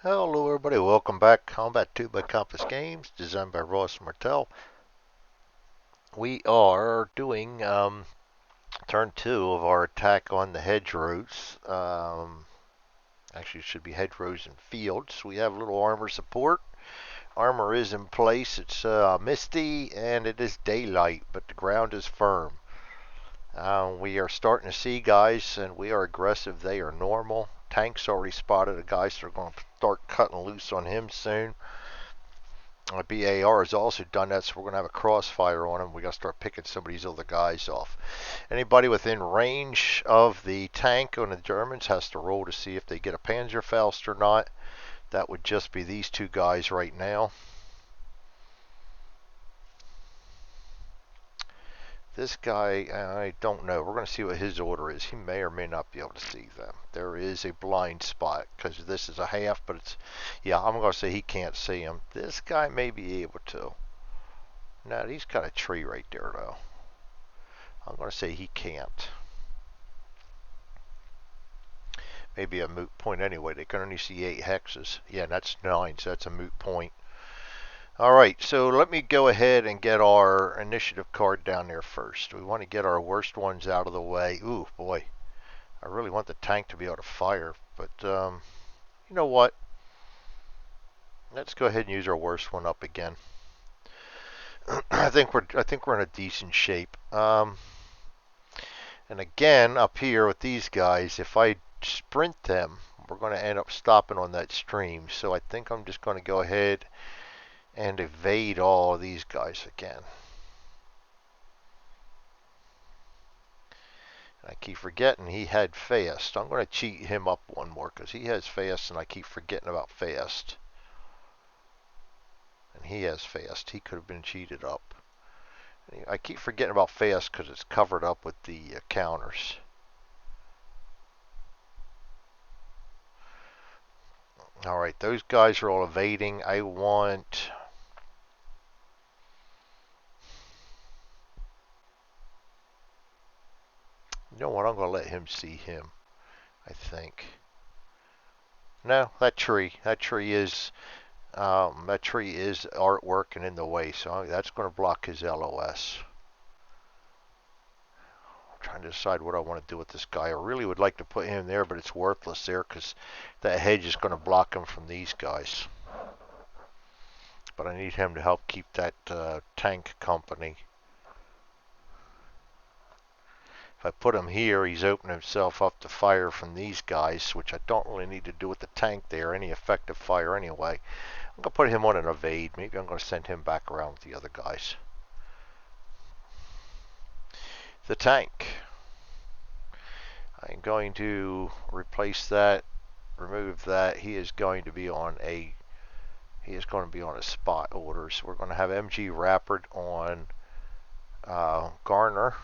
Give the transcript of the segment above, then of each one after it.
Hello everybody, welcome back. Combat 2 by Compass Games, designed by Ross Martel. We are doing turn 2 of our attack on the hedgerows. Actually, it should be hedgerows and fields. We have a little armor support. Armor is in place. It's misty and it is daylight, but the ground is firm. We are starting to see guys, and we are aggressive. They are normal. Tank's already spotted a guy, so we're going to start cutting loose on him soon. BAR has also done that, so we're going to have a crossfire on him. We got to start picking some of these other guys off. Anybody within range of the tank on the Germans has to roll to see if they get a Panzerfaust or not. That would just be these two guys right now. This guy, I don't know. We're going to see what his order is. He may or may not be able to see them. There is a blind spot because this is a half, but it's, yeah, I'm going to say he can't see him. This guy may be able to. No, he's got a tree right there, though. I'm going to say he can't. Maybe a moot point anyway. They can only see 8 hexes. Yeah, that's 9, so that's a moot point. Alright, so let me go ahead and get our initiative card down there first. We want to get our worst ones out of the way. Ooh, boy. I really want the tank to be able to fire, but you know what? Let's go ahead and use our worst one up again. I think we're in a decent shape. And again, up here with these guys, if I sprint them, we're going to end up stopping on that stream. So I think I'm just going to go ahead and evade all of these guys again. I keep forgetting he had fast. I'm going to cheat him up one more because he has fast and I keep forgetting about fast. And he has fast. He could have been cheated up. I keep forgetting about fast because it's covered up with the counters. Alright, those guys are all evading. I want... You know what? I'm going to let him see him, I think. No, that tree is artwork and in the way, so that's going to block his LOS. I'm trying to decide what I want to do with this guy. I really would like to put him there, but it's worthless there because that hedge is going to block him from these guys. But I need him to help keep that tank company. If I put him here, he's opening himself up to fire from these guys, which I don't really need to do with the tank there, any effective fire anyway. I'm going to put him on an evade. Maybe I'm going to send him back around with the other guys. The tank. I'm going to replace that, remove that. He is going to be on a spot order. So we're going to have MG Rapid on Garner.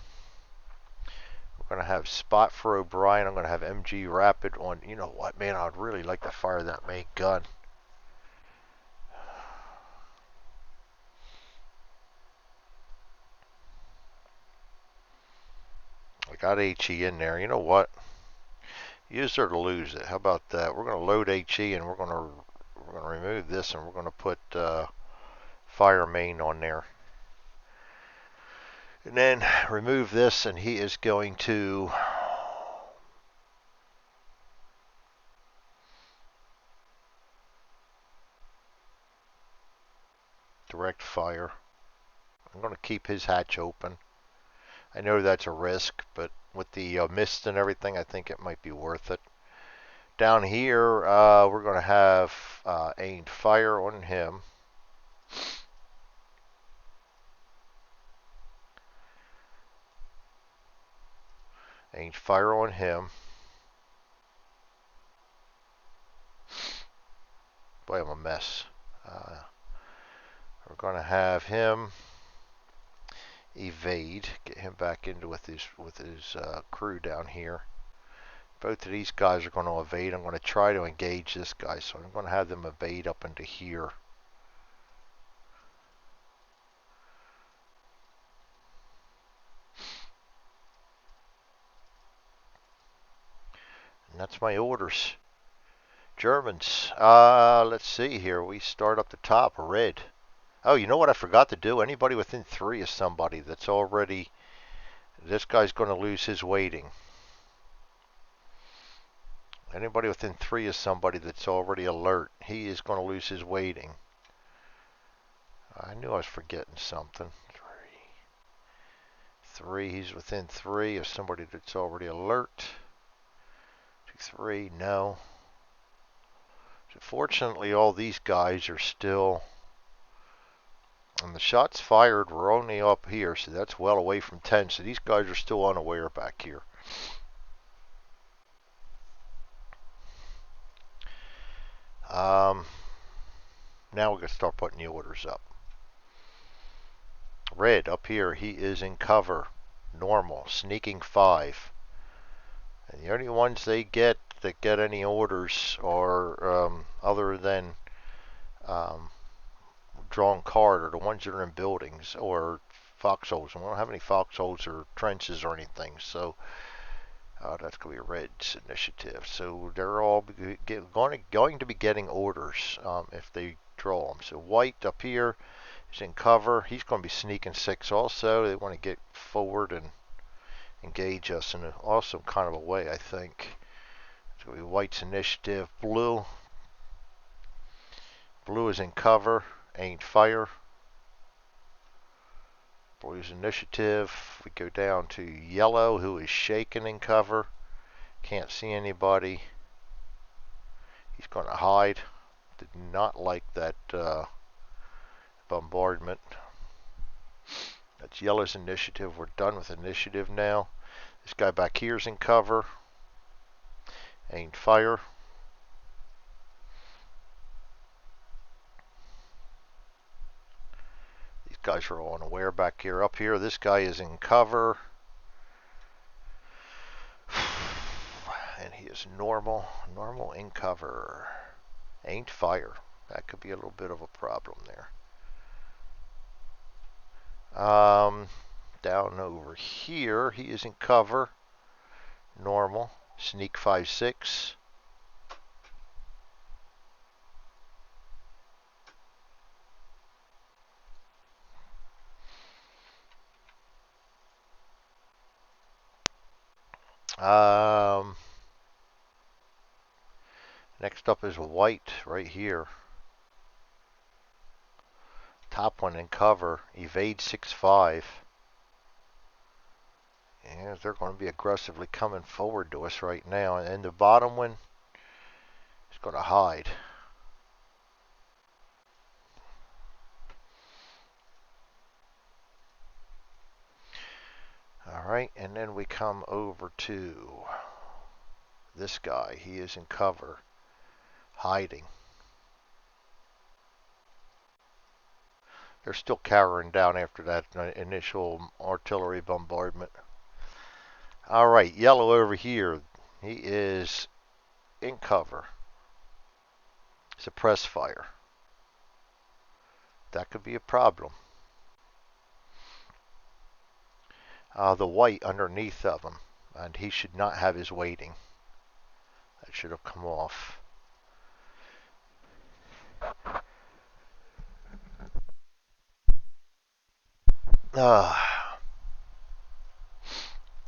We're going to have spot for O'Brien. I'm going to have MG Rapid on, you know what, man, I'd really like to fire that main gun. I got HE in there. You know what? Use her to lose it. How about that? We're going to load HE and we're going to remove this and we're going to put fire main on there. And then remove this and he is going to direct fire. I'm going to keep his hatch open. I know that's a risk, but with the mist and everything, I think it might be worth it. Down here, we're going to have aimed fire on him. Aimed fire on him. Boy, I'm a mess. We're going to have him evade, get him back into with his crew down here. Both of these guys are going to evade. I'm going to try to engage this guy, so I'm going to have them evade up into here. And that's my orders. Germans. Let's see here. We start up the top. Red. Oh, you know what I forgot to do? Anybody within 3 is somebody that's already... This guy's going to lose his weighting. Anybody within 3 is somebody that's already alert. He is going to lose his weighting. I knew I was forgetting something. 3. He's within 3 of somebody that's already alert. 2, 3. No. So fortunately, all these guys are still... And the shots fired were only up here, so that's well away from 10. So these guys are still unaware back here. Now we're going to start putting the orders up. Red, up here, he is in cover. Normal, sneaking 5. And the only ones they get that get any orders are, other than drawn card, are the ones that are in buildings or foxholes. And we don't have any foxholes or trenches or anything, so that's going to be Red's initiative. So they're all going to be getting orders if they draw them. So white up here is in cover. He's going to be sneaking 6 also. They want to get forward and engage us in an awesome kind of a way, I think. It's going to be white's initiative. Blue. Blue is in cover. Ain't fire. Blue's initiative. We go down to yellow, who is shaken in cover. Can't see anybody. He's going to hide. Did not like that bombardment. That's yellow's initiative. We're done with initiative now. This guy back here is in cover. Ain't fire. These guys are all unaware back here. Up here, this guy is in cover. And he is normal. Normal in cover. Ain't fire. That could be a little bit of a problem there. Down over here, he is in cover. Normal. Sneak 5, 6. Next up is white right here. Top one in cover. Evade 6, 5. Yeah, they're going to be aggressively coming forward to us right now. And the bottom one is going to hide. Alright, and then we come over to this guy. He is in cover, hiding. They're still cowering down after that initial artillery bombardment. Alright, yellow over here. He is in cover. Suppress fire. That could be a problem. The white underneath of him, and he should not have his weighting. That should have come off.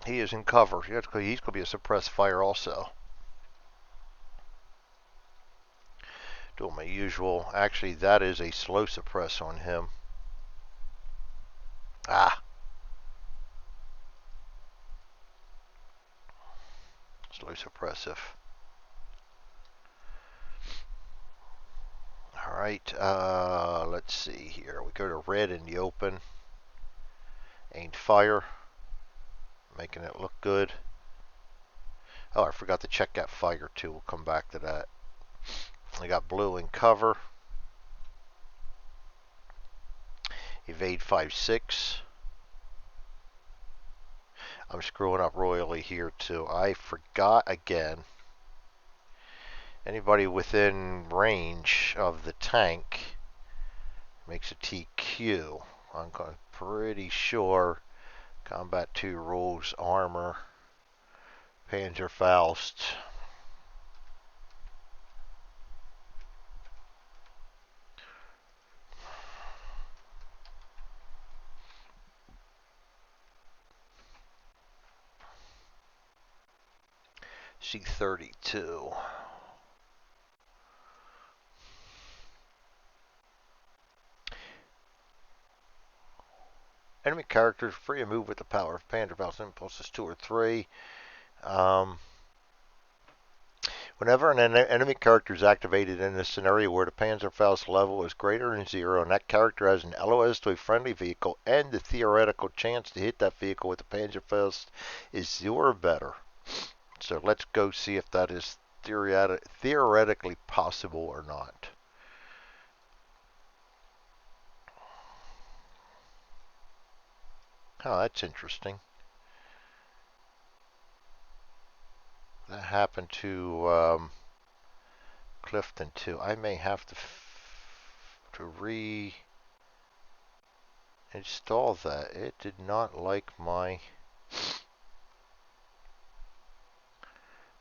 He is in cover. He's going to be a suppressed fire also. Doing my usual. Actually, that is a slow suppress on him. Slow suppressive. Alright, let's see here. We go to red in the open. Ain't fire. Making it look good. Oh, I forgot to check that fire too. We'll come back to that. I got blue in cover. Evade 5, 6. I'm screwing up royally here too. I forgot again. Anybody within range of the tank makes a TQ. I'm pretty sure Combat 2 rules armor. Panzerfaust. C32. Enemy characters free to move with the power of Panzerfaust impulses 2 or 3. Whenever an enemy character is activated in a scenario where the Panzerfaust level is greater than 0 and that character has an LOS to a friendly vehicle and the theoretical chance to hit that vehicle with the Panzerfaust is 0 or better. So let's go see if that is theoretically possible or not. Oh, that's interesting. That happened to Clifton too. I may have to reinstall that. It did not like my...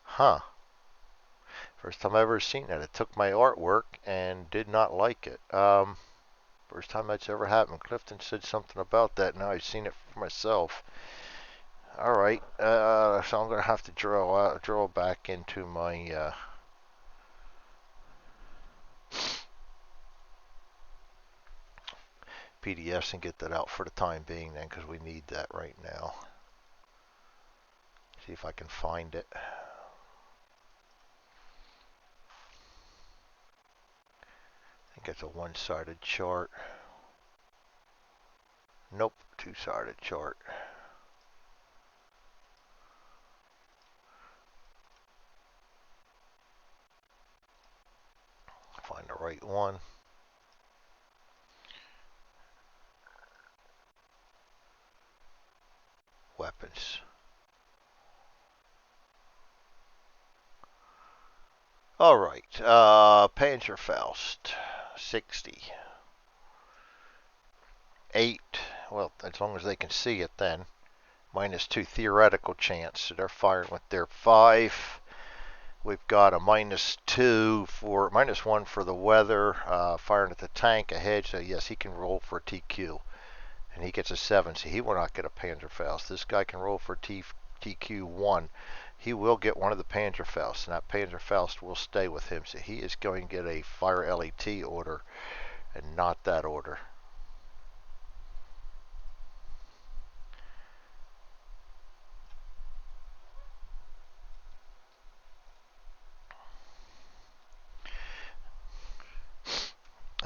Huh. First time I've ever seen that. It took my artwork and did not like it. First time that's ever happened. Clifton said something about that. Now I've seen it for myself. Alright, so I'm going to have to draw back into my PDFs and get that out for the time being then, because we need that right now. See if I can find it. I think it's a one-sided chart. Nope, two-sided chart. Find the right one. Weapons. All right, Panzerfaust, 60. 8, well, as long as they can see it then. -2 theoretical chance, so they're firing with their 5. We've got a -2 for, -1 for the weather, firing at the tank ahead, so yes, he can roll for a TQ. And he gets a 7, so he will not get a Panzerfaust. This guy can roll for TQ1. He will get one of the Panzerfausts, and that Panzerfaust will stay with him. So he is going to get a fire LET order and not that order.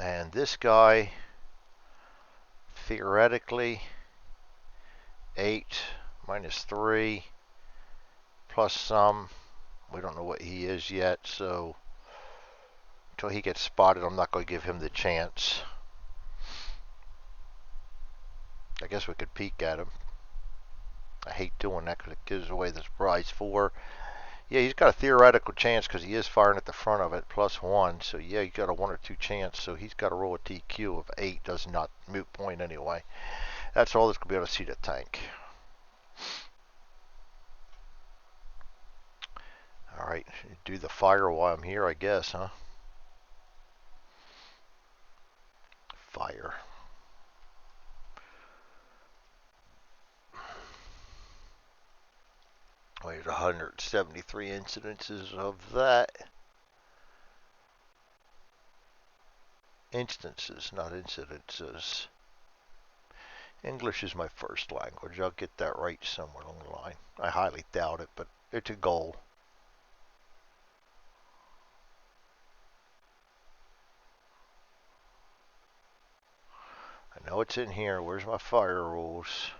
And this guy, theoretically, 8 -3 plus some. We don't know what he is yet, so until he gets spotted, I'm not going to give him the chance. I guess we could peek at him. I hate doing that because it gives away the surprise 4. Yeah, he's got a theoretical chance because he is firing at the front of it, +1. So yeah, you got a 1 or 2 chance. So he's got to roll a TQ of 8. Does not moot point anyway. That's all that's going to be able to see the tank. Alright, do the fire while I'm here, I guess, huh? Fire. There's 173 incidences of that. Instances, not incidences. English is my first language. I'll get that right somewhere along the line. I highly doubt it, but it's a goal. I know it's in here. Where's my fire rules?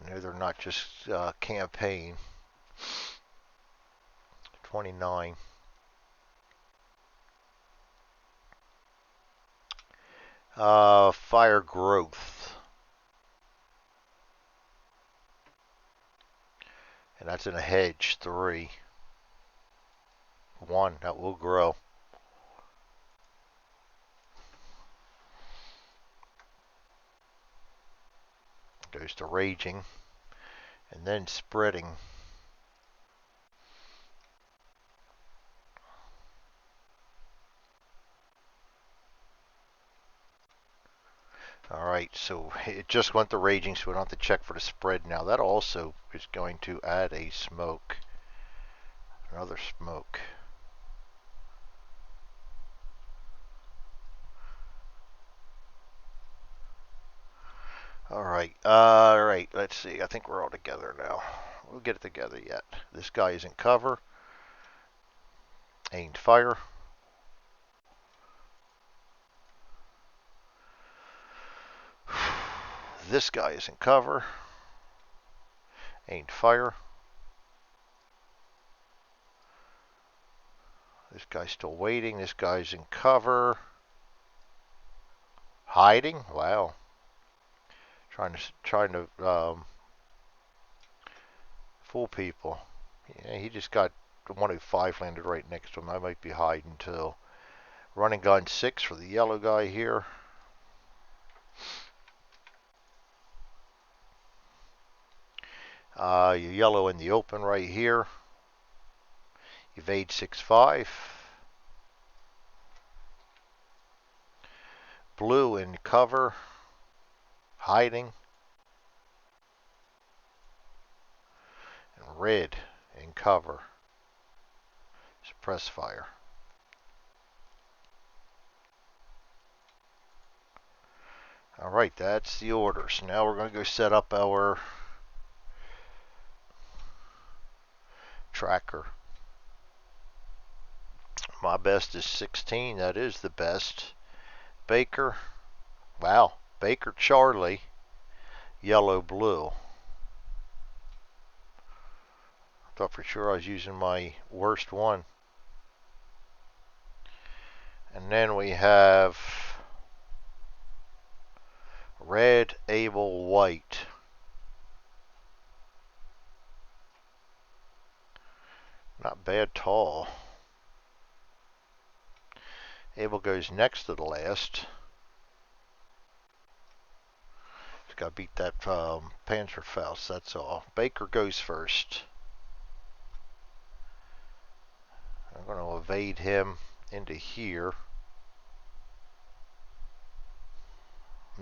I know they're not just campaign. 29. Fire growth. And that's in a hedge, 3. 1, that will grow. Goes to raging. And then spreading. Alright, so it just went to raging, so we don't have to check for the spread now. That also is going to add a smoke. Another smoke. Alright, let's see. I think we're all together now. We'll get it together yet. This guy is in cover. Aimed fire. This guy is in cover. Aimed fire. This guy's still waiting. This guy's in cover. Hiding? Wow. Trying to fool people. Yeah, he just got 105 landed right next to him. I might be hiding too. Running gun 6 for the yellow guy here. Your yellow in the open right here. Evade 6-5. Blue in cover. Hiding. And red in cover. Suppress fire. Alright, that's the orders. Now we're going to go set up our tracker. My best is 16. That is the best. Baker. Wow. Baker Charlie. Yellow blue. Thought for sure I was using my worst one. And then we have red, Able, white. Not bad at all. Able goes next to the last. Just got to beat that Panzerfaust, that's all. Baker goes first. I'm going to evade him into here.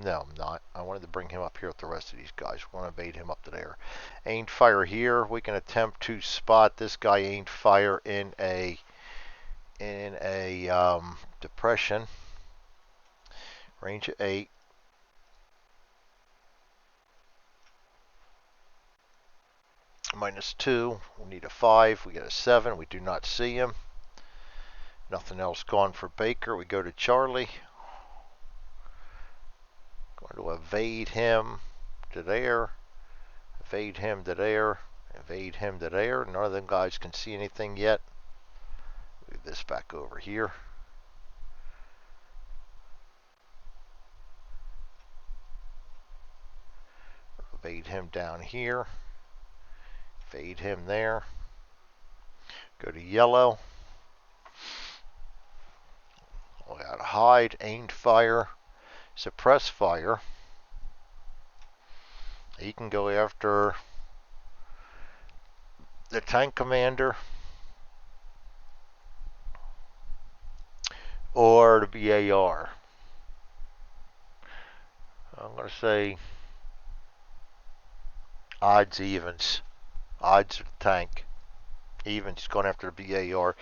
No, I'm not. I wanted to bring him up here with the rest of these guys. I want to evade him up to there. Aimed fire here. We can attempt to spot this guy aimed fire in a depression. Range of 8. -2. We need a 5. We get a 7. We do not see him. Nothing else gone for Baker. We go to Charlie. Going to evade him to there. Evade him to there. Evade him to there. None of them guys can see anything yet. Move this back over here. Evade him down here. Evade him there. Go to yellow. We got to hide, aimed fire, suppress fire. He can go after the tank commander or the BAR. I'm going to say odds, evens. Odds of the tank. Evens, he's going after the BAR.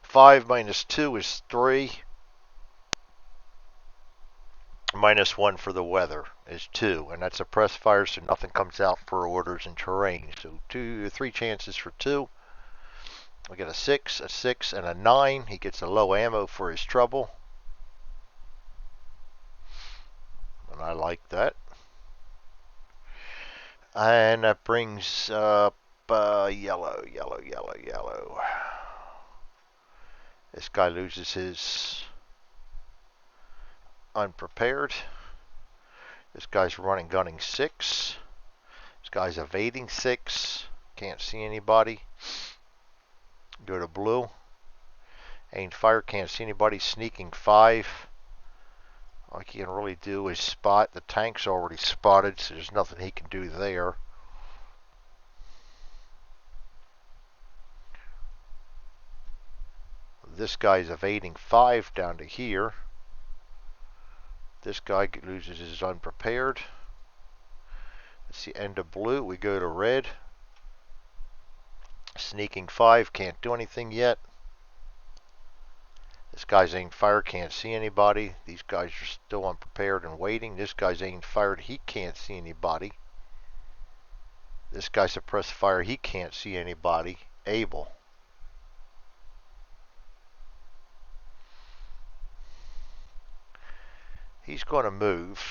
5 -2 is 3. -1 for the weather is 2, and that's a press fire, so nothing comes out for orders and terrain. So 3 chances for 2. We get a 6, and a 9. He gets a low ammo for his trouble, and I like that. And that brings up yellow. This guy loses his unprepared. This guy's running gunning 6. This guy's evading 6. Can't see anybody. Go to blue. Aimed fire, can't see anybody. Sneaking 5. All he can really do is spot. The tank's already spotted, so there's nothing he can do there. This guy's evading 5 down to here. This guy loses his unprepared. That's the end of blue. We go to red. Sneaking 5, can't do anything yet. This guy's aimed fire, can't see anybody. These guys are still unprepared and waiting. This guy's aimed fired, he can't see anybody. This guy suppressed fire, he can't see anybody. Able. He's going to move,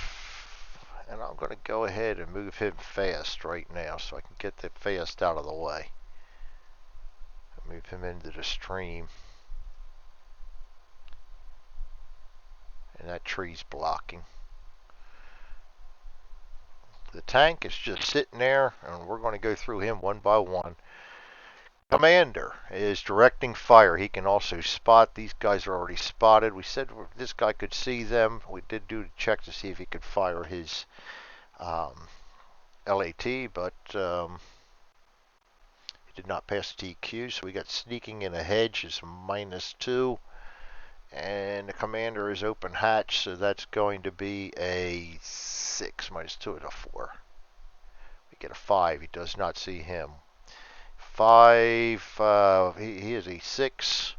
and I'm going to go ahead and move him fast right now so I can get the fast out of the way. Move him into the stream. And that tree's blocking. The tank is just sitting there, and we're going to go through him one by one. Commander is directing fire. He can also spot. These guys are already spotted. We said this guy could see them. We did do a check to see if he could fire his LAT, but he did not pass TQ, so we got sneaking in a hedge is -2. And the commander is open hatch, so that's going to be a 6. -2 is a 4. We get a 5. He does not see him. 5, he is a 6.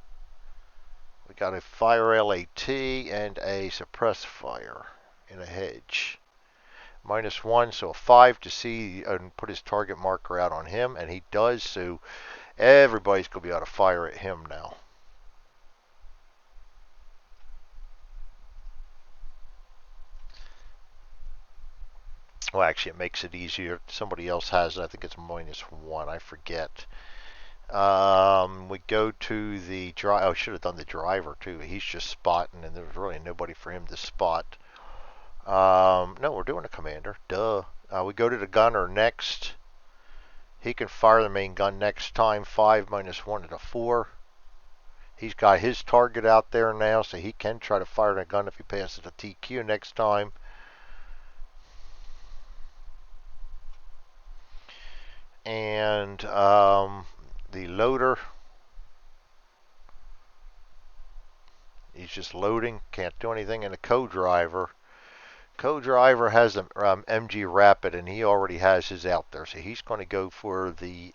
We got a fire LAT and a suppress fire in a hedge. -1, so a 5 to see and put his target marker out on him, and he does, so everybody's going to be able to fire at him now. Well, actually, it makes it easier. Somebody else has it. I think it's -1. I forget. We go to the driver. Oh, I should have done the driver too. He's just spotting, and there's really nobody for him to spot. No, we're doing a commander. Duh. We go to the gunner next. He can fire the main gun next time. 5 -1 is a 4. He's got his target out there now, so he can try to fire the gun if he passes the TQ next time. And the loader, he's just loading, can't do anything. And the co-driver has an MG Rapid, and he already has his out there, so he's going to go for the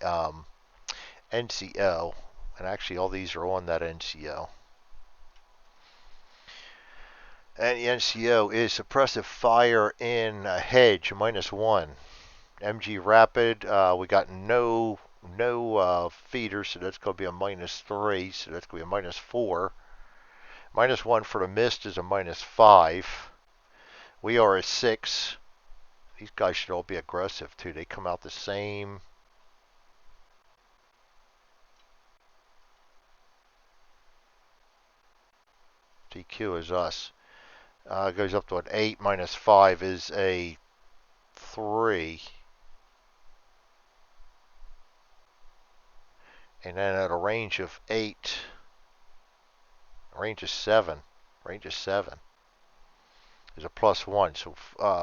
NCO. And actually, all these are on that NCO. And the NCO is suppressive fire in a hedge, -1. MG Rapid, we got no feeders, so that's going to be a -3, so that's going to be a -4. -1 for the mist is a -5. We are a 6. These guys should all be aggressive too. They come out the same. TQ is us. Goes up to an 8. -5 is a 3. And then at a range of 8, range of 7 is a +1. So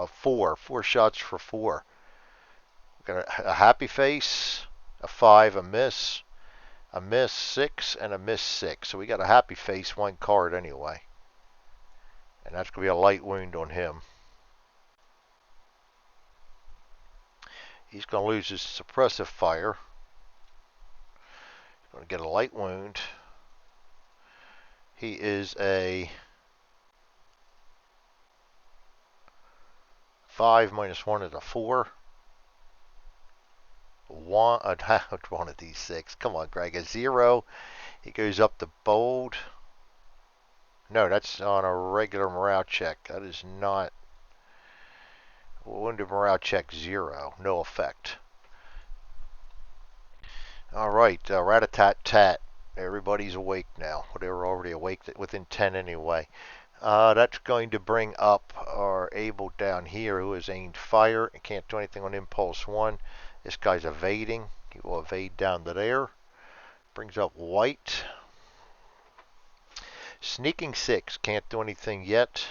4 shots for 4. We've got a happy face, a 5, a miss 6, and a miss 6. So we got a happy face, 1 card anyway. And that's going to be a light wound on him. He's going to lose his suppressive fire. He's going to get a light wound. He is a 5 -1 is a 4. One of these 6. Come on, Greg. A 0. He goes up to bold. No, that's on a regular morale check. That is not. Wounded morale check 0. No effect. All right, rat-a-tat-tat. Everybody's awake now. Well, they were already awake within 10 anyway. That's going to bring up our Able down here, who has aimed fire and can't do anything on impulse 1. This guy's evading. He will evade down to there. Brings up white. Sneaking 6, can't do anything yet.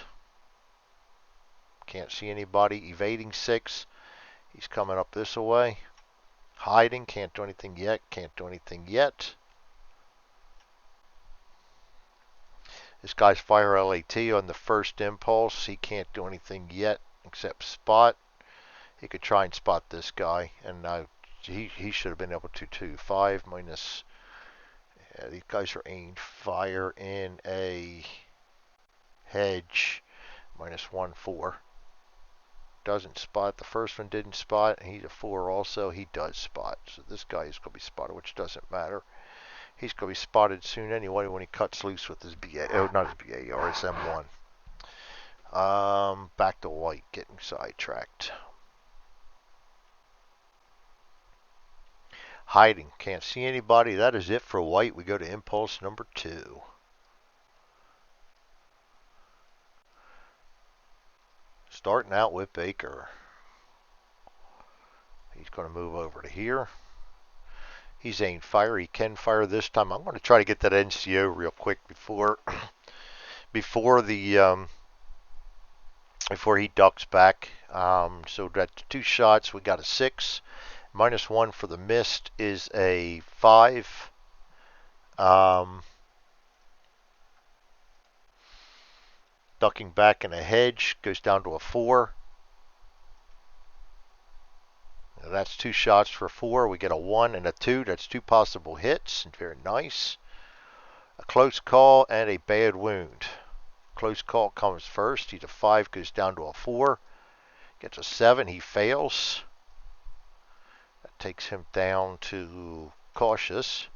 Can't see anybody. Evading 6. He's coming up this way. Hiding, can't do anything yet. Can't do anything yet. This guy's fire LAT on the first impulse. He can't do anything yet except spot. He could try and spot this guy, and he should have been able to too. 5 minus. Yeah, these guys are aimed fire in a hedge. -1, 4. Doesn't spot. The first one didn't spot. He's a 4 also. He does spot. So this guy is going to be spotted, which doesn't matter. He's going to be spotted soon anyway when he cuts loose with his BA. Oh, not his BA, or his M1. Back to white, getting sidetracked. Hiding. Can't see anybody. That is it for white. We go to impulse number 2. Starting out with Baker. He's going to move over to here. He's aimed fire. He can fire this time. I'm going to try to get that NCO real quick before before he ducks back. So that's 2 shots. We got a 6. -1 for the mist is a 5. Ducking back in a hedge goes down to a 4. Now that's 2 shots for 4. We get a 1 and a 2. That's 2 possible hits. Very nice. A close call and a bad wound. Close call comes first. He's a 5, goes down to a 4. Gets a 7. He fails. That takes him down to cautious.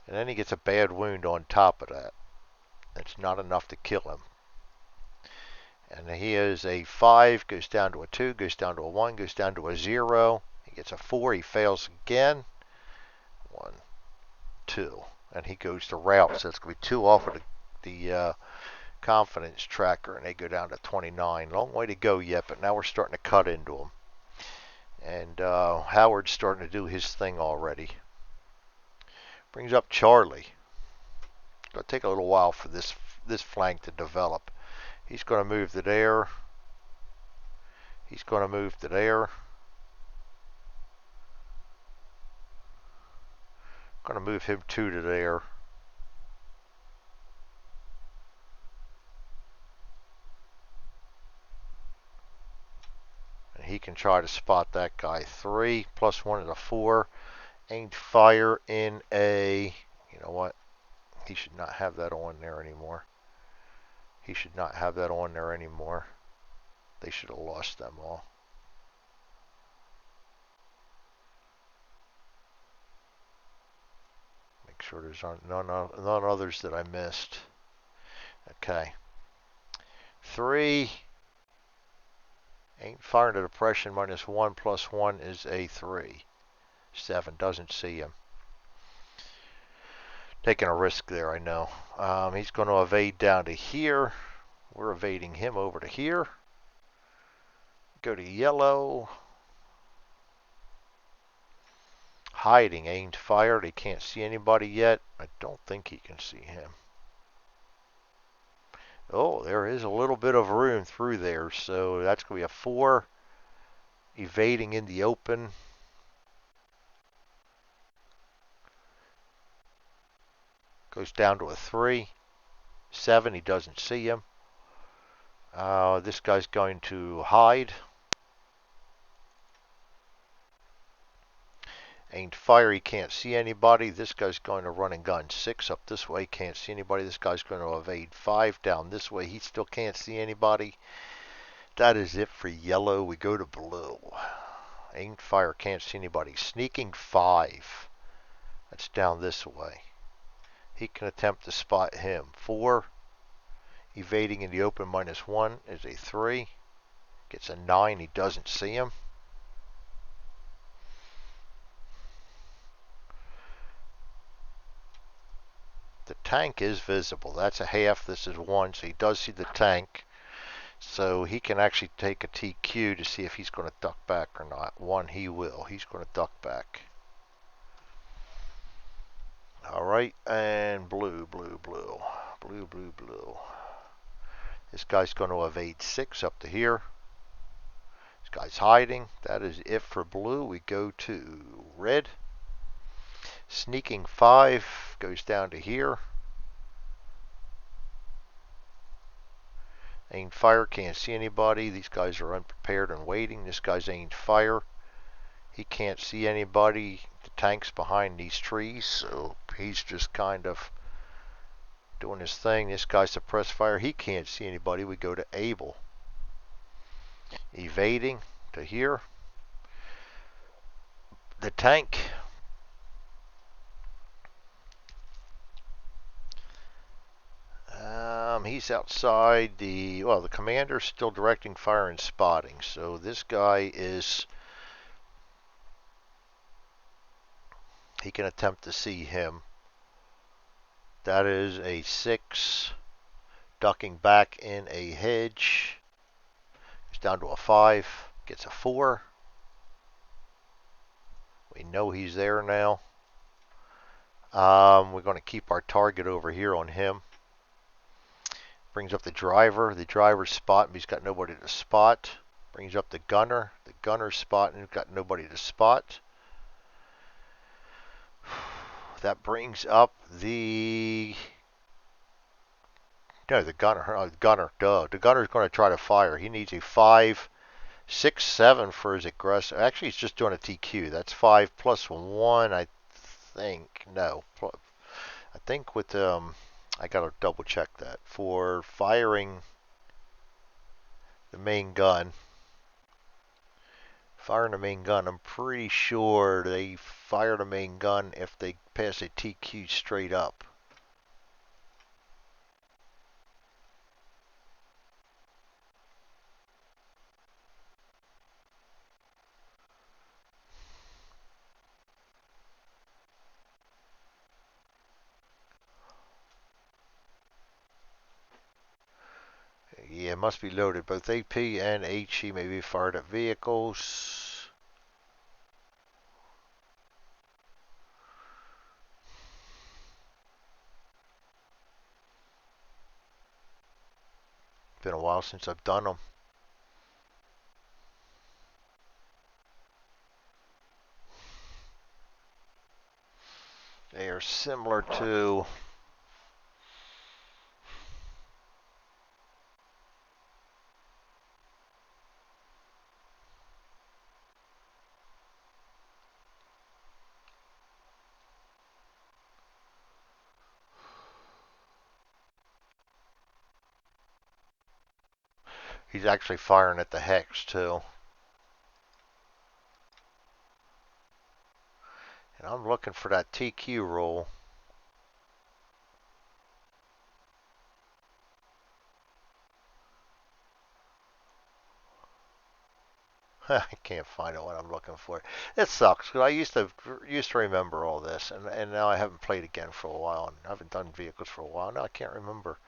And then he gets a bad wound on top of that. That's not enough to kill him. And he is a 5, goes down to a 2, goes down to a 1, goes down to a 0. He gets a 4, he fails again. 1, 2. And he goes to route, so it's going to be 2 off of the confidence tracker, and they go down to 29. Long way to go yet, but now we're starting to cut into them. And Howard's starting to do his thing already. Brings up Charlie. It's going to take a little while for this flank to develop. He's going to move to there. He's going to move to there. Going to move him 2 to there. And he can try to spot that guy. 3 + 1 is a 4. Aimed fire in a... You know what? He should not have that on there anymore. He should not have that on there anymore. They should have lost them all. Make sure there's none others that I missed. Okay. 3. Ain't firing to depression. -1 + 1 is a 3. 7 doesn't see him. Taking a risk there, I know. He's going to evade down to here. We're evading him over to here. Go to yellow. Hiding, aimed, fired. He can't see anybody yet. I don't think he can see him. Oh, there is a little bit of room through there, so that's going to be a 4. Evading in the open. Goes down to a 3. 7, he doesn't see him. This guy's going to hide. Aimed fire, he can't see anybody. This guy's going to run and gun. 6 up this way, can't see anybody. This guy's going to evade. 5 down this way, he still can't see anybody. That is it for yellow. We go to blue. Aimed fire, can't see anybody. Sneaking 5. That's down this way. He can attempt to spot him. 4. Evading in the open -1 is a 3. Gets a 9. He doesn't see him. The tank is visible. That's a half. This is 1. So he does see the tank. So he can actually take a TQ to see if he's going to duck back or not. 1, he will. He's going to duck back. Alright, and blue, blue, blue. Blue, blue, blue. This guy's going to evade 6 up to here. This guy's hiding. That is it for blue. We go to red. Sneaking 5 goes down to here. Aimed fire, can't see anybody. These guys are unprepared and waiting. This guy's aimed fire. He can't see anybody. The tank's behind these trees, so he's just kind of doing his thing. This guy suppressed fire. He can't see anybody. We go to Able. Evading to here. The tank. He's outside the, well, the commander's still directing fire and spotting. So this guy is, he can attempt to see him. That is a 6, ducking back in a hedge. It's down to a 5, gets a 4. We know he's there now. We're going to keep our target over here on him. Brings up the driver. The driver's spotting, but he's got nobody to spot. Brings up the gunner. The gunner's spotting, got nobody to spot. That brings up the... No, the gunner. Gunner, duh. The gunner's going to try to fire. He needs a 5, 6, 7 for his aggressive. Actually, he's just doing a TQ. That's 5 plus 1, I think. No. I think with... I gotta double check that. For firing the main gun, I'm pretty sure they fire the main gun if they pass a TQ straight up. Yeah, it must be loaded. Both AP and HE may be fired at vehicles. Been a while since I've done them. They are similar to... He's actually firing at the hex too. And I'm looking for that TQ roll. I can't find it when I'm looking for it. It sucks because I used to remember all this, and now I haven't played again for a while, and I haven't done vehicles for a while. Now I can't remember.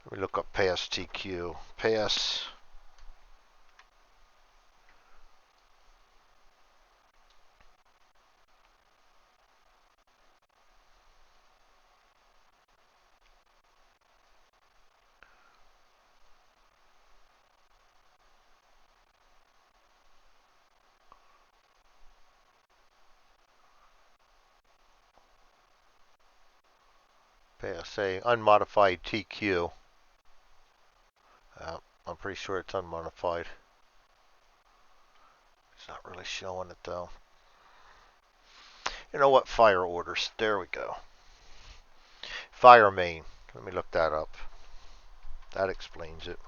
Let me look up pass TQ. Pass. Pass a unmodified TQ. I'm pretty sure it's unmodified. It's not really showing it though. You know what? Fire orders. There we go. Fire main. Let me look that up. That explains it.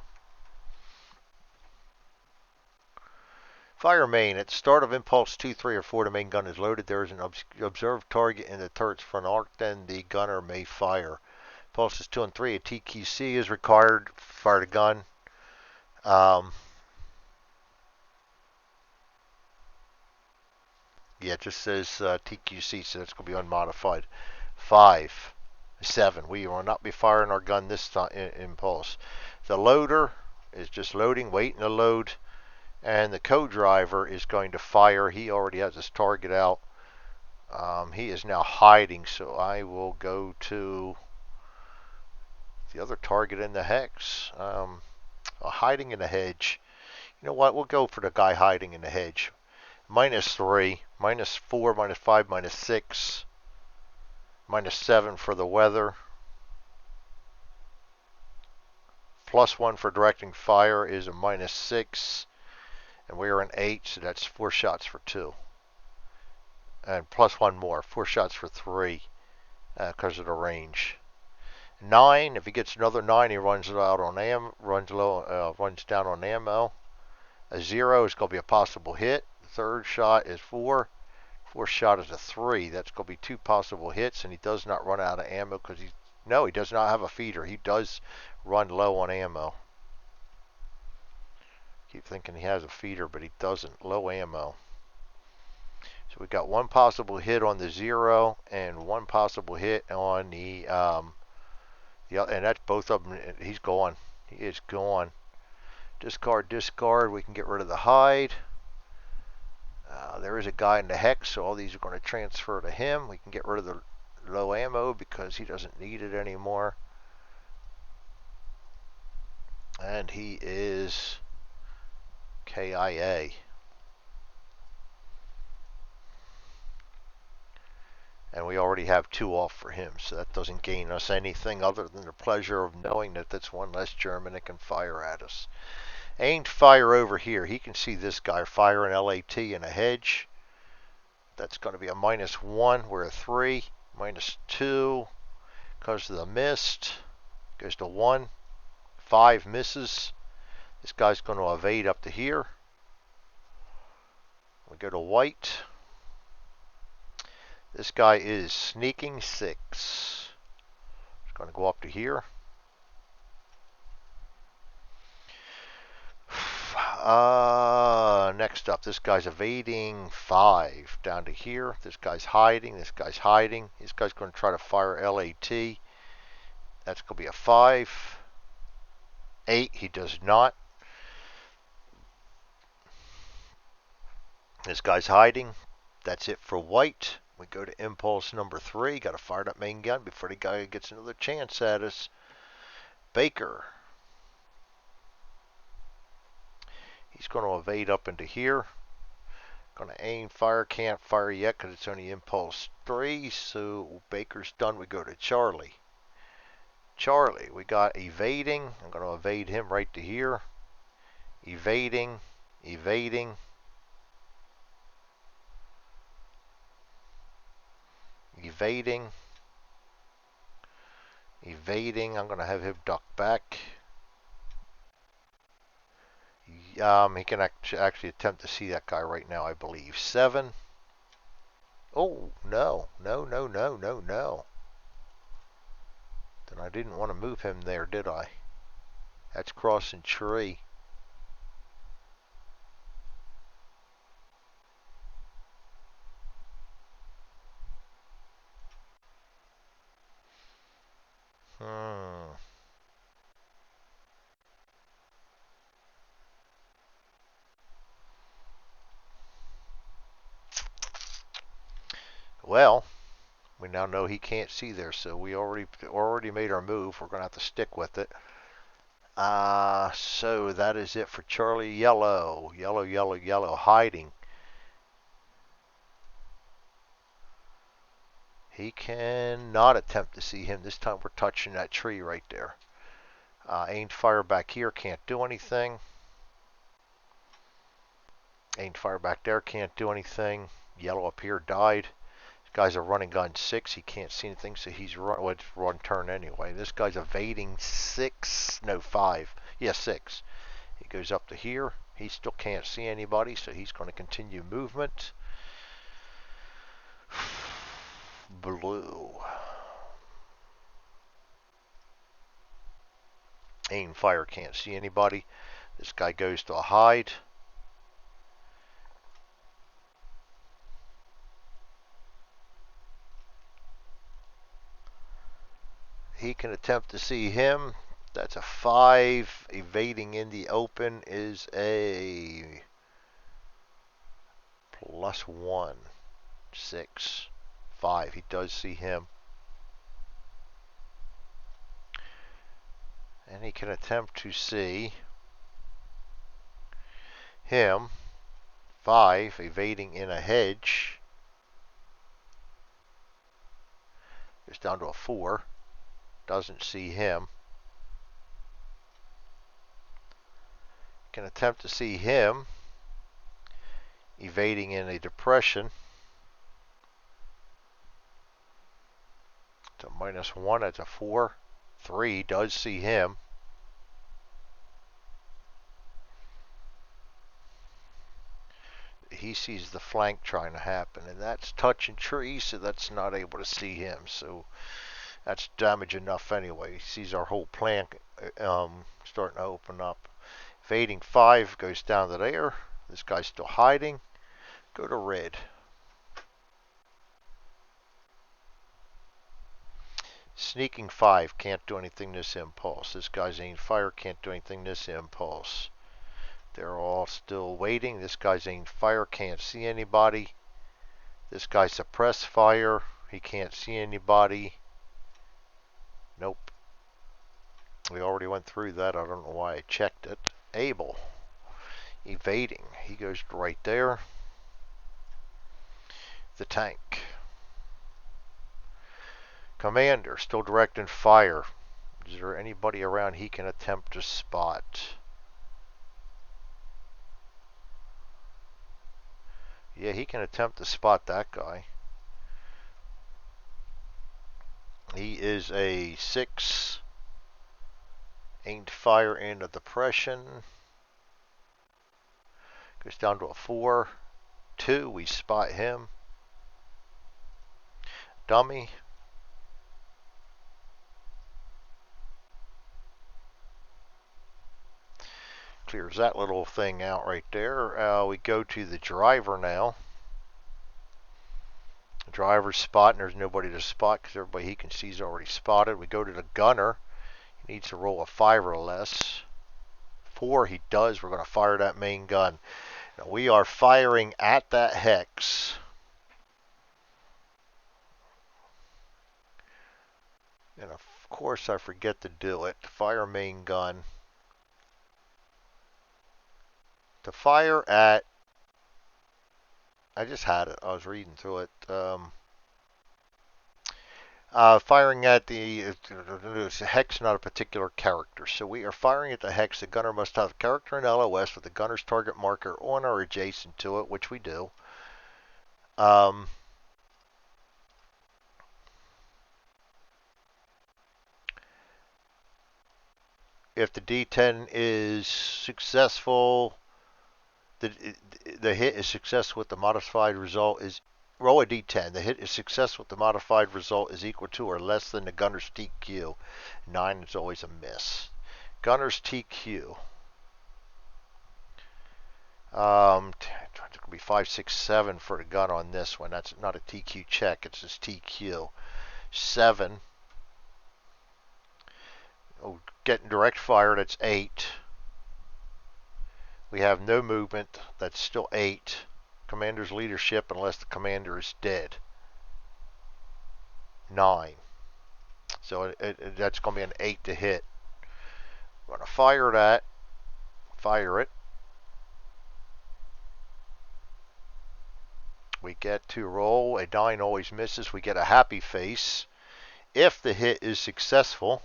Fire main. At the start of impulse 2, 3, or 4, the main gun is loaded. There is an observed target in the turret's front arc. Then the gunner may fire. Impulses 2 and 3, a TQC is required. Fire the gun. Yeah, it just says TQC, so that's going to be unmodified. 5, 7. We will not be firing our gun this time in impulse. The loader is just loading, waiting to load. And the co-driver is going to fire. He already has his target out. He is now hiding, so I will go to the other target in the hex. Hiding in the hedge. You know what? We'll go for the guy hiding in the hedge. -3, -4, -5, -6. -7 for the weather. +1 for directing fire is a -6. And we are an 8, so that's 4 shots for 2. And +1 more, 4 shots for 3 because of the range. 9, if he gets another 9, he runs out on runs down on ammo. A 0 is going to be a possible hit. The third shot is 4. Fourth shot is a 3. That's going to be 2 possible hits, and he does not run out of ammo because he does not have a feeder. He does run low on ammo. Keep thinking he has a feeder, but he doesn't. Low ammo. So we got 1 possible hit on the 0 and 1 possible hit on the and that's both of them. He's gone. He is gone. Discard, discard. We can get rid of the hide. There is a guy in the hex, so all these are going to transfer to him. We can get rid of the low ammo because he doesn't need it anymore. And he is KIA. And we already have 2 off for him, so that doesn't gain us anything other than the pleasure of knowing that that's 1 less German that can fire at us. Aimed fire over here. He can see this guy fire an LAT in a hedge. That's going to be a -1. We're a 3. -2 because of the mist. Goes to 1. 5 misses. This guy's going to evade up to here. We go to white. This guy is sneaking 6. He's going to go up to here. Next up, this guy's evading 5 down to here. This guy's hiding. This guy's hiding. This guy's going to try to fire LAT. That's going to be a 5. 8, he does not. This guy's hiding. That's it for white. We go to impulse number 3. Got to fire that main gun before the guy gets another chance at us. Baker. He's going to evade up into here. Going to aim fire. Can't fire yet because it's only impulse 3. So Baker's done. We go to Charlie. Charlie, we got evading. I'm going to evade him right to here. Evading. Evading. Evading. Evading. I'm going to have him duck back. He can actually attempt to see that guy right now, I believe. 7. Oh, no. No, no, no, no, no. Then I didn't want to move him there, did I? That's crossing tree. Well, we now know he can't see there, so we already made our move. We're going to have to stick with it. So that is it for Charlie. Yellow, yellow, yellow, yellow, hiding. He cannot attempt to see him. This time we're touching that tree right there. Aimed fire back here, can't do anything. Aimed fire back there, can't do anything. Yellow up here died. This guy's a running gun 6. He can't see anything, so he's well, it's run turn anyway. This guy's evading 6. No, 5. Yeah, 6. He goes up to here. He still can't see anybody, so he's going to continue movement. Blue. Aim fire, can't see anybody. This guy goes to a hide. He can attempt to see him. That's a 5. Evading in the open is a +1. 6. 5. He does see him. And he can attempt to see him. 5. Evading in a hedge Goes down to a 4. Doesn't see him. Can attempt to see him. Evading in a depression. It's a -1. That's a 4. 3 does see him. He sees the flank trying to happen, and that's touching tree, so that's not able to see him. So that's damage enough anyway. He sees our whole plan starting to open up. Evading 5 goes down to there. This guy's still hiding. Go to red. Sneaking 5 can't do anything this impulse. This guy's aimed fire, can't do anything this impulse. They're all still waiting. This guy's aimed fire, can't see anybody. This guy suppressed fire. He can't see anybody. Nope. We already went through that. I don't know why I checked it. Abel. Evading. He goes right there. The tank. Commander. Still directing fire. Is there anybody around he can attempt to spot? Yeah, he can attempt to spot that guy. He is a 6. Aimed fire in a depression. Goes down to a 4. 2, we spot him. Dummy. Clears that little thing out right there. We go to the driver now. The driver's spot, and there's nobody to spot because everybody he can see is already spotted. We go to the gunner. He needs to roll a 5 or less. 4 he does. We're going to fire that main gun. Now we are firing at that hex. And of course I forget to do it. Fire main gun. To fire at, I just had it, I was reading through it. Firing at the hex, not a particular character. So we are firing at the hex. The gunner must have a character in LOS with the gunner's target marker on or adjacent to it, which we do. If the D10 is successful, the hit is successful with the modified result is roll a D10. The hit is successful with the modified result is equal to or less than the gunner's TQ. 9 is always a miss. Gunner's TQ. It's going to be 5, 6, 7 for the gun on this one. That's not a TQ check. It's just TQ. 7. Oh, getting direct fire. That's 8. We have no movement. That's still 8. Commander's leadership unless the commander is dead. 9. So that's going to be an 8 to hit. I'm going to fire that. Fire it. We get to roll. A 9 always misses. We get a happy face. If the hit is successful,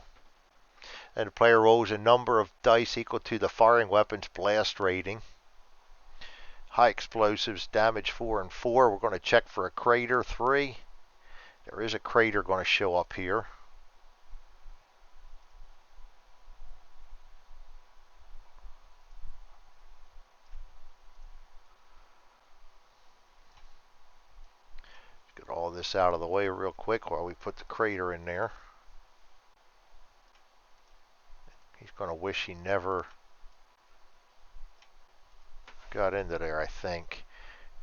then the player rolls a number of dice equal to the firing weapon's blast rating. High explosives, damage 4 and 4. We're going to check for a crater 3. There is a crater going to show up here. Get all this out of the way real quick while we put the crater in there. He's going to wish he never got into there, I think.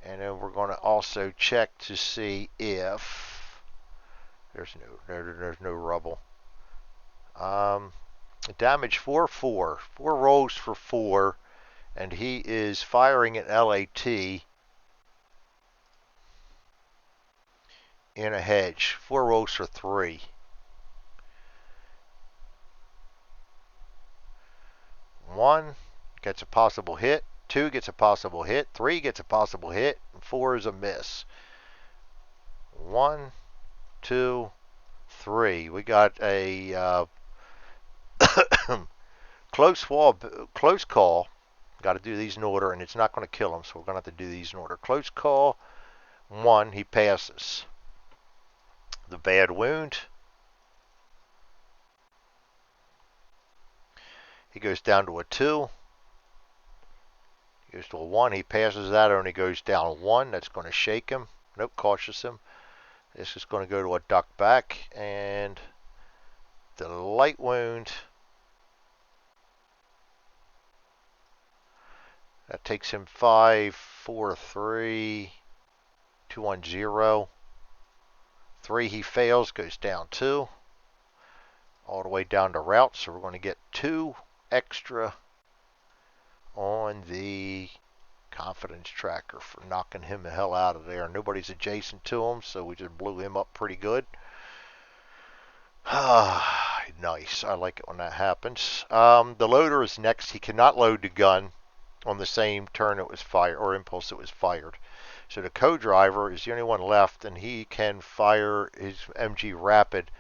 And then we're going to also check to see if there's no rubble. Damage 4, 4. 4 rolls for 4, and he is firing an LAT in a hedge. 4 rolls for 3. 1 gets a possible hit. 2 gets a possible hit. 3 gets a possible hit. And 4 is a miss. 1, 2, 3. We got a close call. Got to do these in order, and it's not going to kill him, so we're going to have to do these in order. Close call, 1, he passes. The bad wound, he goes down to a 2. He goes to a 1, he passes that, only goes down 1. That's going to shake him. Nope, cautious him. This is going to go to a duck back, and the light wound, that takes him 5, 4, 3, 2, 1, 0. 3, he fails, goes down 2. All the way down to route, so we're going to get 2 extra on the confidence tracker for knocking him the hell out of there. Nobody's adjacent to him, so we just blew him up pretty good. Nice. I like it when that happens. The loader is next. He cannot load the gun on the same turn it was fired, or impulse it was fired. So the co-driver is the only one left, and he can fire his MG Rapid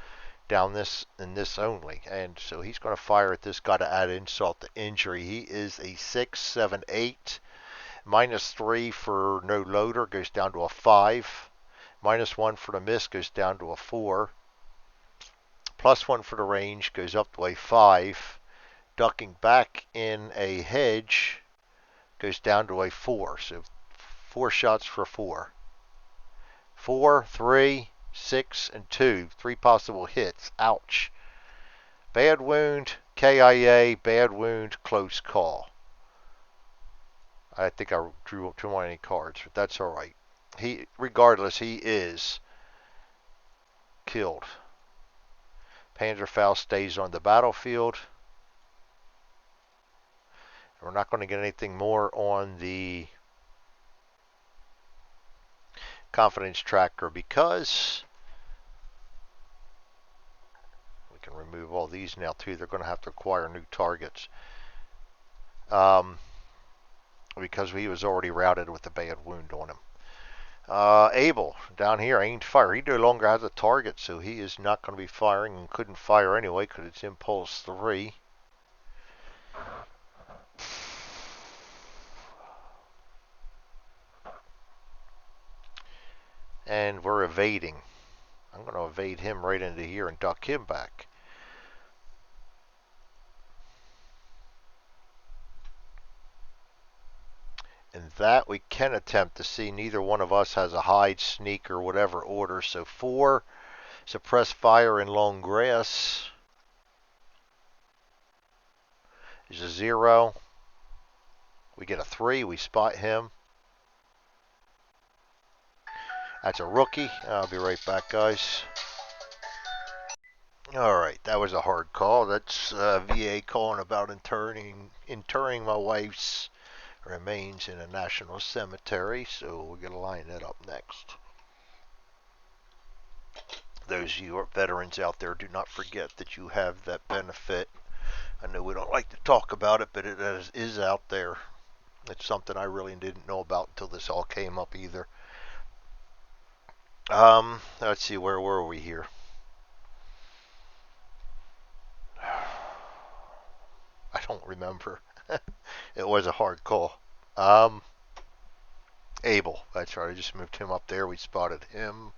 down this and this only. And so he's going to fire at this guy to add insult to injury. He is a 6, 7, 8. -3 for no loader goes down to a 5. -1 for the miss goes down to a 4. +1 for the range goes up to a 5. Ducking back in a hedge goes down to a 4. So 4 shots for 4. 4, 3, 6, and 2. 3 possible hits. Ouch. Bad wound, KIA, bad wound, close call. I think I drew up too many cards, but that's alright. Regardless, he is killed. Panzerfaust stays on the battlefield. We're not going to get anything more on the confidence tracker because we can remove all these now too. They're going to have to acquire new targets because he was already routed with a bad wound on him. Abel down here aimed fire. He no longer has a target, so he is not going to be firing and couldn't fire anyway because it's impulse 3. And we're evading. I'm going to evade him right into here and duck him back. And that we can attempt to see. Neither one of us has a hide, sneak, or whatever order. So 4, suppress fire in long grass is a 0. We get a 3. We spot him. That's a rookie. I'll be right back, guys. Alright, that was a hard call. That's VA calling about interring my wife's remains in a national cemetery, so we're going to line that up next. Those of you veterans out there, do not forget that you have that benefit. I know we don't like to talk about it, but it is out there. It's something I really didn't know about until this all came up either. Let's see, where were we here? I don't remember. It was a hard call. Abel, that's right. I just moved him up there. We spotted him.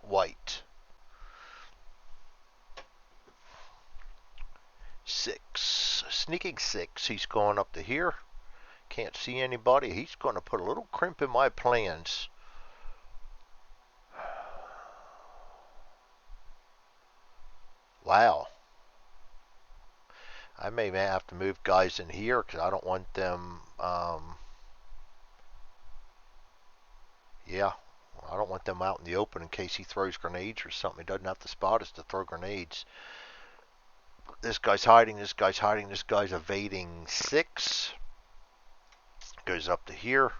White. 6. Sneaking 6. He's going up to here. Can't see anybody. He's going to put a little crimp in my plans. Wow. I may have to move guys in here because I don't want them, yeah, I don't want them out in the open in case he throws grenades or something. He doesn't have to spot us to throw grenades. This guy's hiding, this guy's hiding, this guy's evading 6. Goes up to here.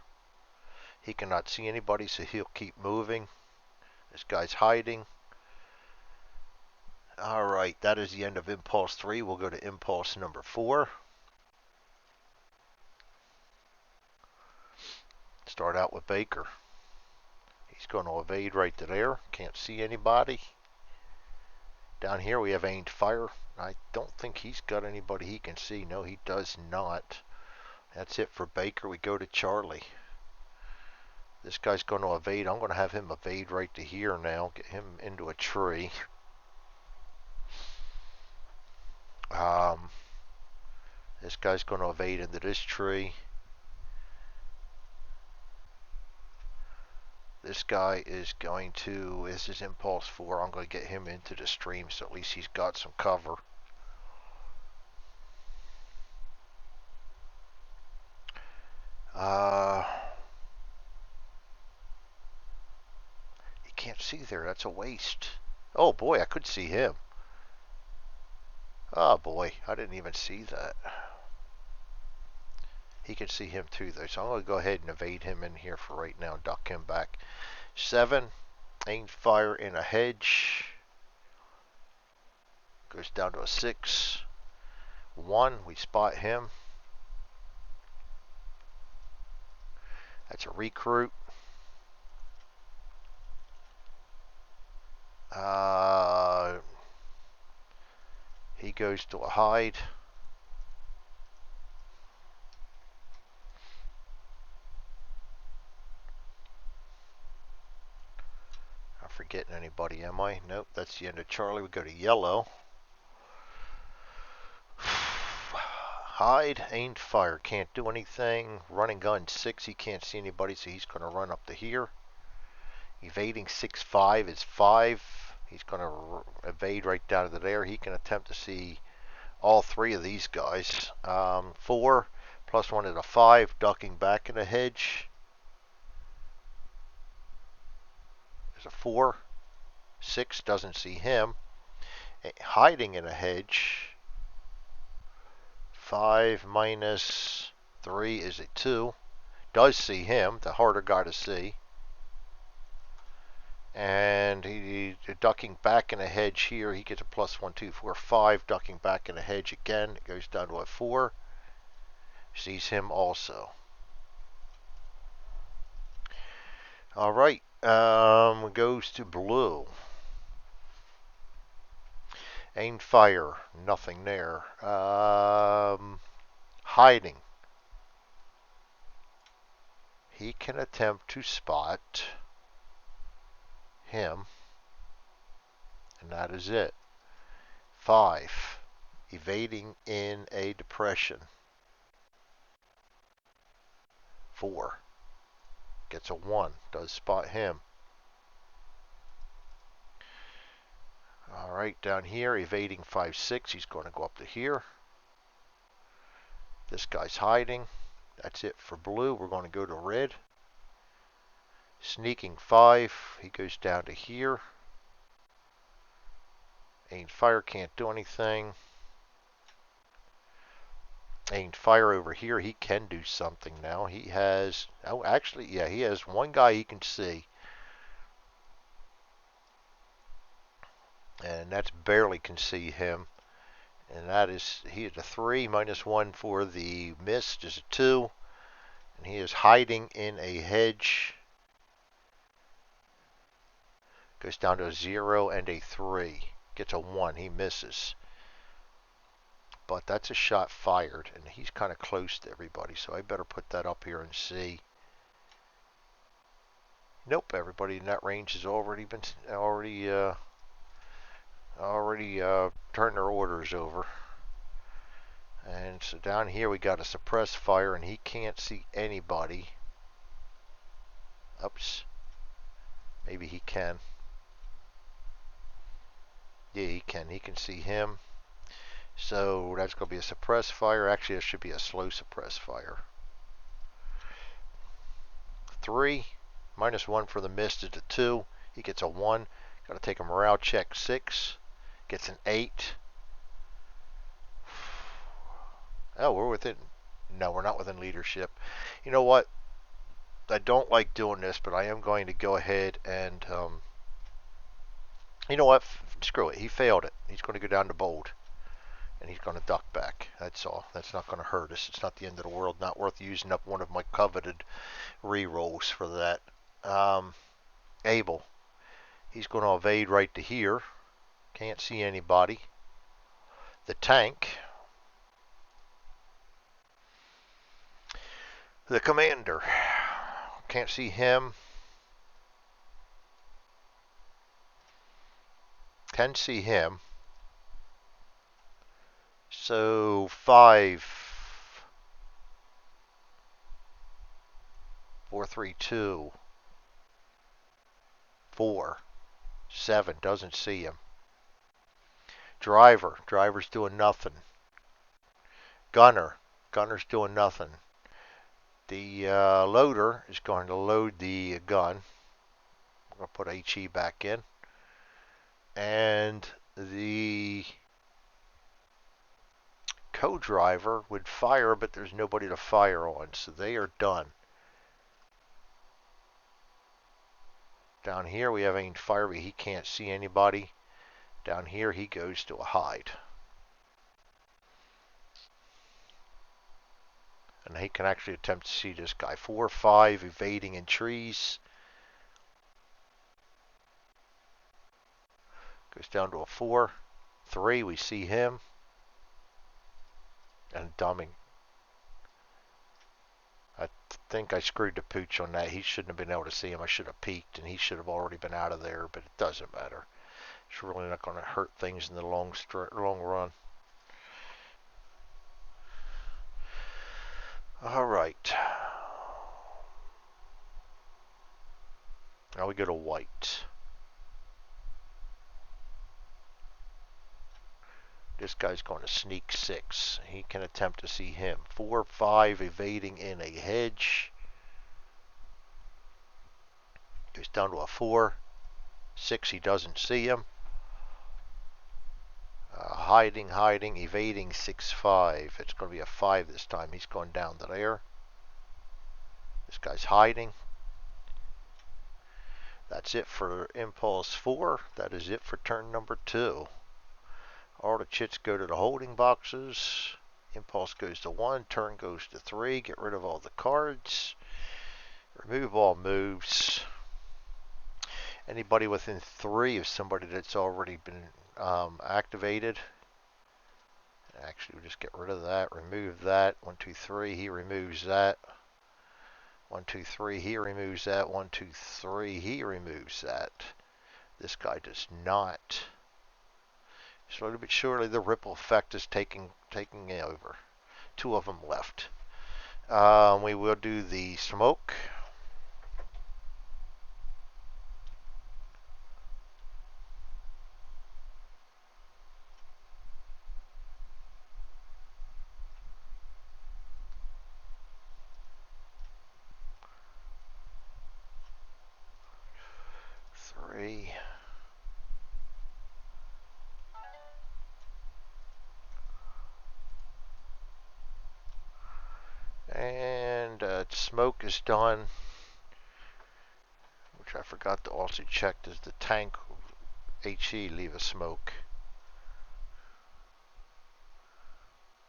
He cannot see anybody, so he'll keep moving. This guy's hiding. Alright, that is the end of impulse 3. We'll go to impulse number 4. Start out with Baker. He's He's going to evade right to there. Can't see anybody. Down here we have aimed fire. I don't think he's got anybody he can see. No, he does not. That's it for Baker. We go to Charlie. This guy's going to evade. I'm going to have him evade right to here now. Get him into a tree. This guy's going to evade into this tree. This guy is going to, this is impulse 4. I'm going to get him into the stream so at least he's got some cover. You can't see there. That's a waste. Oh boy, I could see him. Oh boy, I didn't even see that. He can see him too though, so I'm going to go ahead and evade him in here for right now. Duck him back. 7. Aimed fire in a hedge. Goes down to a 6. 1. We spot him. That's a recruit. He goes to a hide. I'm forgetting anybody, am I? Nope, that's the end of Charlie. We go to yellow. Hide, aimed fire, can't do anything. Running gun 6, he can't see anybody, so he's going to run up to here. Evading 6-5 is 5. He's going to evade right down to there. He can attempt to see all 3 of these guys. 4 plus 1 is a 5. Ducking back in a hedge. There's a 4. 6 doesn't see him. Hiding in a hedge. 5 minus 3 is a 2. Does see him, the harder guy to see. And he ducking back in a hedge here. He gets a plus 1, 2, 4, 5. Ducking back in a hedge again. It goes down to a 4. Sees him also. All right. Goes to blue. Aimed fire. Nothing there. Hiding. He can attempt to spot him, and that is it. 5. Evading in a depression. 4. Gets a 1. Does spot him. Alright, down here, evading 5, 6. He's going to go up to here. This guy's hiding. That's it for blue. We're going to go to red. Sneaking 5. He goes down to here. Aimed fire, can't do anything. Aimed fire over here. He can do something now. He has, oh, actually, yeah, he has one guy he can see. And that's barely can see him. And that is, he is a 3 minus 1 for the mist is a 2. And he is hiding in a hedge. Goes down to a 0 and a 3. Gets a 1. He misses. But that's a shot fired. And he's kind of close to everybody. So I better put that up here and see. Nope. Everybody in that range has already been turned their orders over. And so down here we got a suppressed fire. And he can't see anybody. Oops. Maybe he can. Yeah, he can. He can see him. So that's going to be a suppressed fire. Actually, it should be a slow suppressed fire. 3 minus 1 for the mist is a 2. He gets a 1. Got to take a morale check. 6. Gets an 8. Oh, we're within. No, we're not within leadership. You know what? I don't like doing this, but I am going to go ahead and you know what? Screw it. He failed it. He's going to go down to bold. And he's going to duck back. That's all. That's not going to hurt us. It's not the end of the world. Not worth using up one of my coveted re-rolls for that. Able. He's going to evade right to here. Can't see anybody. The tank. The commander. Can't see him. Can see him. So 5, 4, 3, 2, 4, 7. Doesn't see him. Driver's doing nothing. Gunner's doing nothing. The loader is going to load the gun. I'm going to put HE back in. And the co-driver would fire, but there's nobody to fire on, so they are done. Down here we have aimed fire, but he can't see anybody. Down here he goes to a hide. And he can actually attempt to see this guy. 4, 5, evading in trees. Goes down to a 4, 3, we see him. And dumbing. I think I screwed the pooch on that. He shouldn't have been able to see him. I should have peeked, and he should have already been out of there, but it doesn't matter. It's really not going to hurt things in the long run. All right. Now we go to white. This guy's going to sneak 6. He can attempt to see him. 4, 5, evading in a hedge. Goes down to a 4. 6, he doesn't see him. Hiding, evading 6, 5. It's going to be a 5 this time. He's going down to there. This guy's hiding. That's it for impulse 4. That is it for turn number 2. All the chits go to the holding boxes. Impulse goes to 1. Turn goes to 3. Get rid of all the cards. Remove all moves. Anybody within 3 is somebody that's already been activated. Actually, we'll just get rid of that. Remove that. 1, 2, 3. He removes that. 1, 2, 3. He removes that. 1, 2, 3. He removes that. This guy does not. Slowly but surely, the ripple effect is taking over. 2 of them left. We will do the smoke. And smoke is done, which I forgot to also check. Does the tank HE leave a smoke?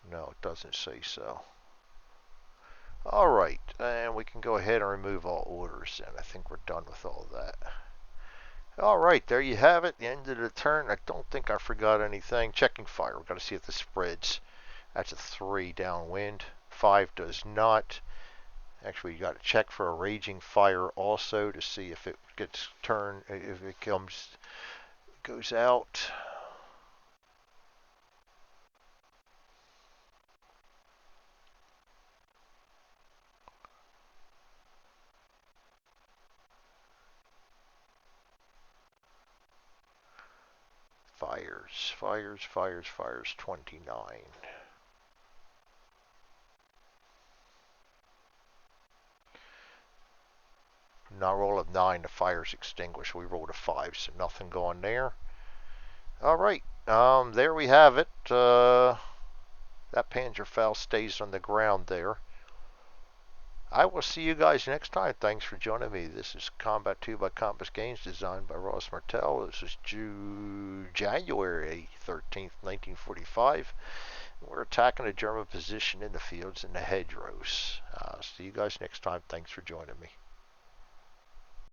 No, it doesn't say so. Alright, and we can go ahead and remove all orders, and I think we're done with all that. Alright, there you have it, the end of the turn. I don't think I forgot anything. Checking fire, we've got to see if this spreads. That's a 3 downwind. 5 does not. Actually, you got to check for a raging fire also to see if it gets turned, if it goes out. Fires, 29. Not roll of 9, the fire's extinguished. We rolled a 5, so nothing going there. Alright, there we have it. That Panzerfaust stays on the ground there. I will see you guys next time. Thanks for joining me. This is Combat 2 by Compass Games, designed by Ross Martel. This is January 13th, 1945. We're attacking a German position in the fields and the hedgerows. See you guys next time. Thanks for joining me.